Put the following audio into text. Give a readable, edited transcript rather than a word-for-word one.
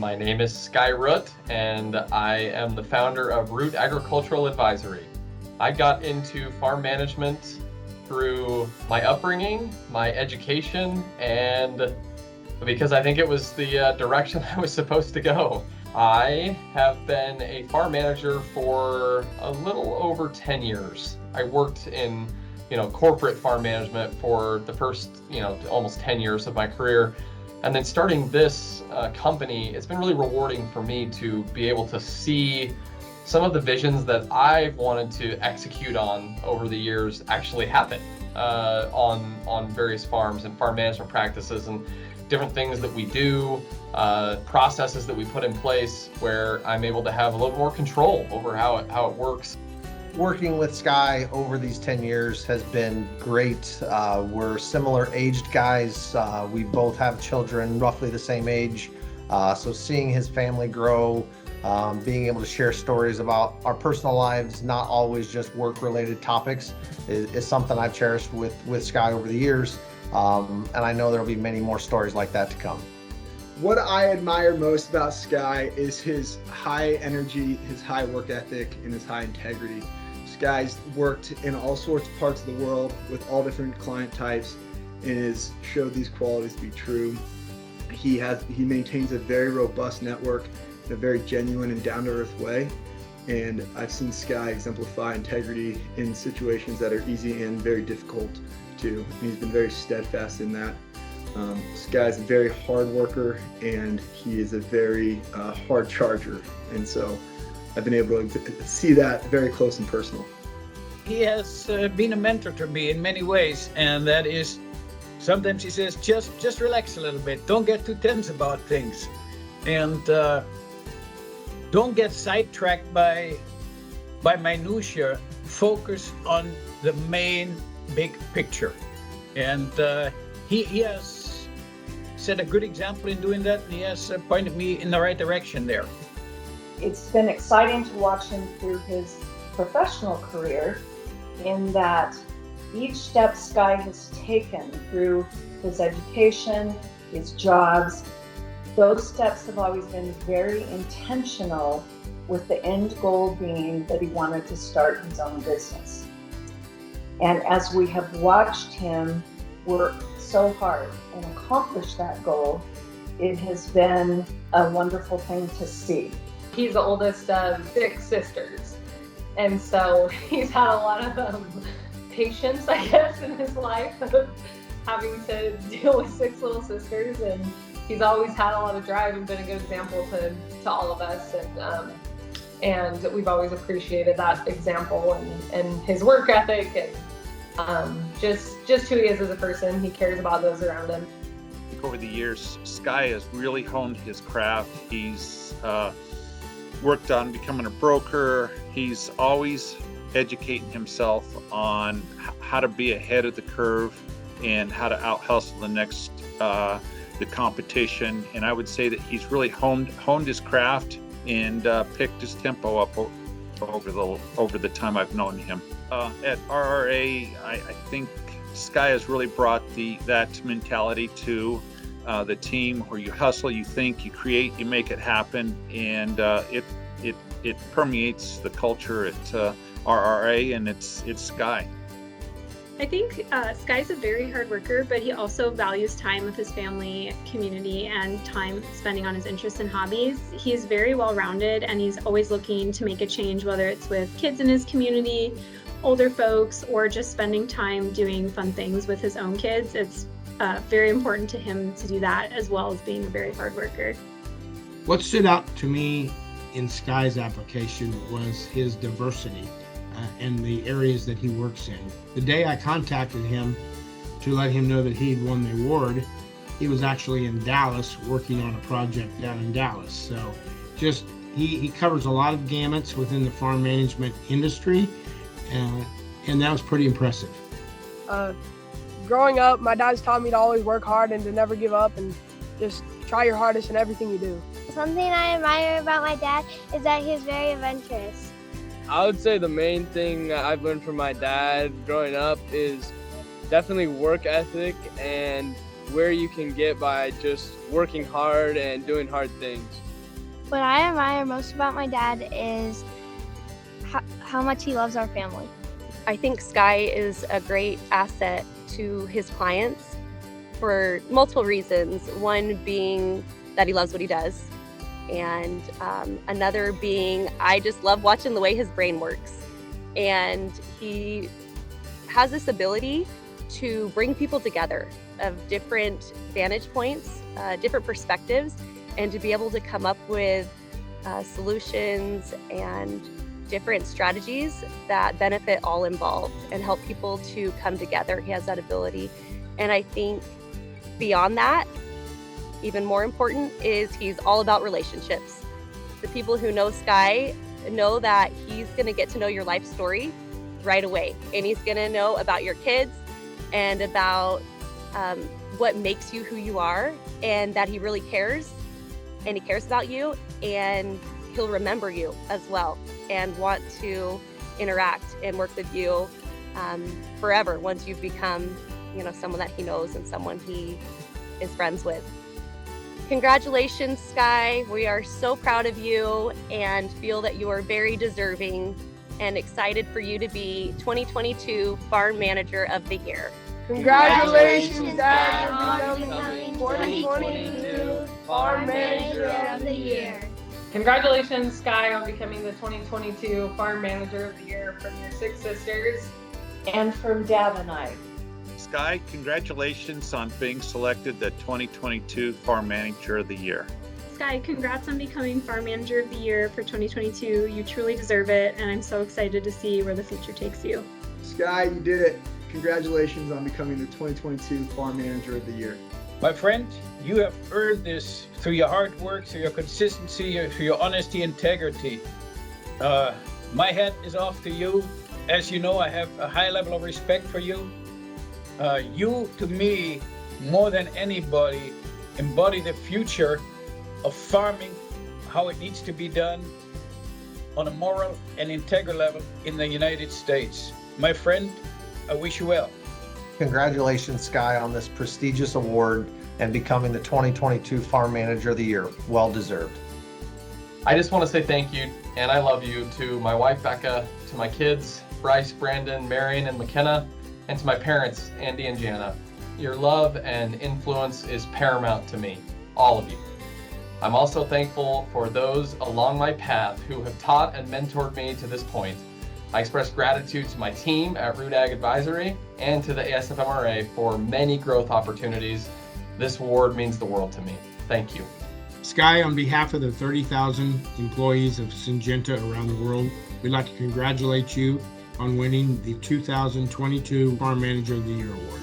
My name is Skye Root, and I am the founder of Root Agricultural Advisory. I got into farm management through my upbringing, my education, and because I think it was the direction I was supposed to go. I have been a farm manager for a little over 10 years. I worked in, corporate farm management for the first, almost 10 years of my career. And then starting this company, it's been really rewarding for me to be able to see some of the visions that I've wanted to execute on over the years actually happen on various farms and farm management practices and different things that we do, processes that we put in place where I'm able to have a little more control over how it works. Working with Skye over these 10 years has been great. We're similar aged guys. We both have children roughly the same age. So seeing his family grow, being able to share stories about our personal lives, not always just work-related topics, is something I've cherished with Skye over the years. And I know there'll be many more stories like that to come. What I admire most about Skye is his high energy, his high work ethic, and his high integrity. Skye's worked in all sorts of parts of the world with all different client types and has showed these qualities to be true. He maintains a very robust network in a very genuine and down-to-earth way. And I've seen Skye exemplify integrity in situations that are easy and very difficult too. And he's been very steadfast in that. Skye's a very hard worker and he is a very hard charger. And so I've been able to see that very close and personal. He has been a mentor to me in many ways, and that is sometimes he says, just relax a little bit. Don't get too tense about things. And don't get sidetracked by minutia. Focus on the main big picture. And he has set a good example in doing that, and he has pointed me in the right direction there. It's been exciting to watch him through his professional career in that each step Skye has taken through his education, his jobs, those steps have always been very intentional with the end goal being that he wanted to start his own business. And as we have watched him work so hard and accomplish that goal, it has been a wonderful thing to see. He's the oldest of 6 sisters, and so he's had a lot of patience, I guess, in his life of having to deal with 6 little sisters, and he's always had a lot of drive and been a good example to all of us, and we've always appreciated that example and his work ethic and just who he is as a person. He cares about those around him. Over the years, Skye has really honed his craft. He's worked on becoming a broker. He's always educating himself on how to be ahead of the curve and how to out-hustle the competition. And I would say that he's really honed his craft and picked his tempo up over the time I've known him. At RRA, I think Skye has really brought that mentality to the team, where you hustle, you think, you create, you make it happen, and it permeates the culture at RRA, and it's Skye. I think Skye's a very hard worker, but he also values time with his family, community, and time spending on his interests and hobbies. He's very well-rounded, and he's always looking to make a change, whether it's with kids in his community, older folks, or just spending time doing fun things with his own kids. It's very important to him to do that, as well as being a very hard worker. What stood out to me in Skye's application was his diversity and the areas that he works in. The day I contacted him to let him know that he'd won the award, he was actually in Dallas working on a project down in Dallas. So he covers a lot of gamuts within the farm management industry, and that was pretty impressive. Growing up, my dad's taught me to always work hard and to never give up and just try your hardest in everything you do. Something I admire about my dad is that he's very adventurous. I would say the main thing I've learned from my dad growing up is definitely work ethic and where you can get by just working hard and doing hard things. What I admire most about my dad is how much he loves our family. I think Skye is a great asset to his clients for multiple reasons. One being that he loves what he does, and another being I just love watching the way his brain works. And he has this ability to bring people together of different vantage points, different perspectives, and to be able to come up with solutions and different strategies that benefit all involved and help people to come together. He has that ability. And I think beyond that, even more important is he's all about relationships. The people who know Skye know that he's gonna get to know your life story right away. And he's gonna know about your kids and about what makes you who you are, and that he really cares, and he cares about you, and he'll remember you as well and want to interact and work with you forever once you've become, someone that he knows and someone he is friends with. Congratulations, Skye. We are so proud of you and feel that you are very deserving and excited for you to be 2022 Farm Manager of the Year. Congratulations, Dad, on becoming 2022 Farm Manager of the Year. Congratulations, Skye, on becoming the 2022 Farm Manager of the Year from your 6 sisters. And from Dad and I. Skye, congratulations on being selected the 2022 Farm Manager of the Year. Skye, congrats on becoming Farm Manager of the Year for 2022. You truly deserve it, and I'm so excited to see where the future takes you. Skye, you did it. Congratulations on becoming the 2022 Farm Manager of the Year. My friend, you have earned this through your hard work, through your consistency, through your honesty, integrity. My hat is off to you. As you know, I have a high level of respect for you. You, to me, more than anybody, embody the future of farming, how it needs to be done on a moral and integral level in the United States. My friend, I wish you well. Congratulations, Skye, on this prestigious award and becoming the 2022 Farm Manager of the Year. Well deserved. I just want to say thank you, and I love you, to my wife, Becca, to my kids, Bryce, Brandon, Maryellen, and McKenna, and to my parents, Andy and Jana. Your love and influence is paramount to me, all of you. I'm also thankful for those along my path who have taught and mentored me to this point. I express gratitude to my team at Root Ag Advisory and to the ASFMRA for many growth opportunities. This award means the world to me. Thank you. Skye, on behalf of the 30,000 employees of Syngenta around the world, we'd like to congratulate you on winning the 2022 Farm Manager of the Year award.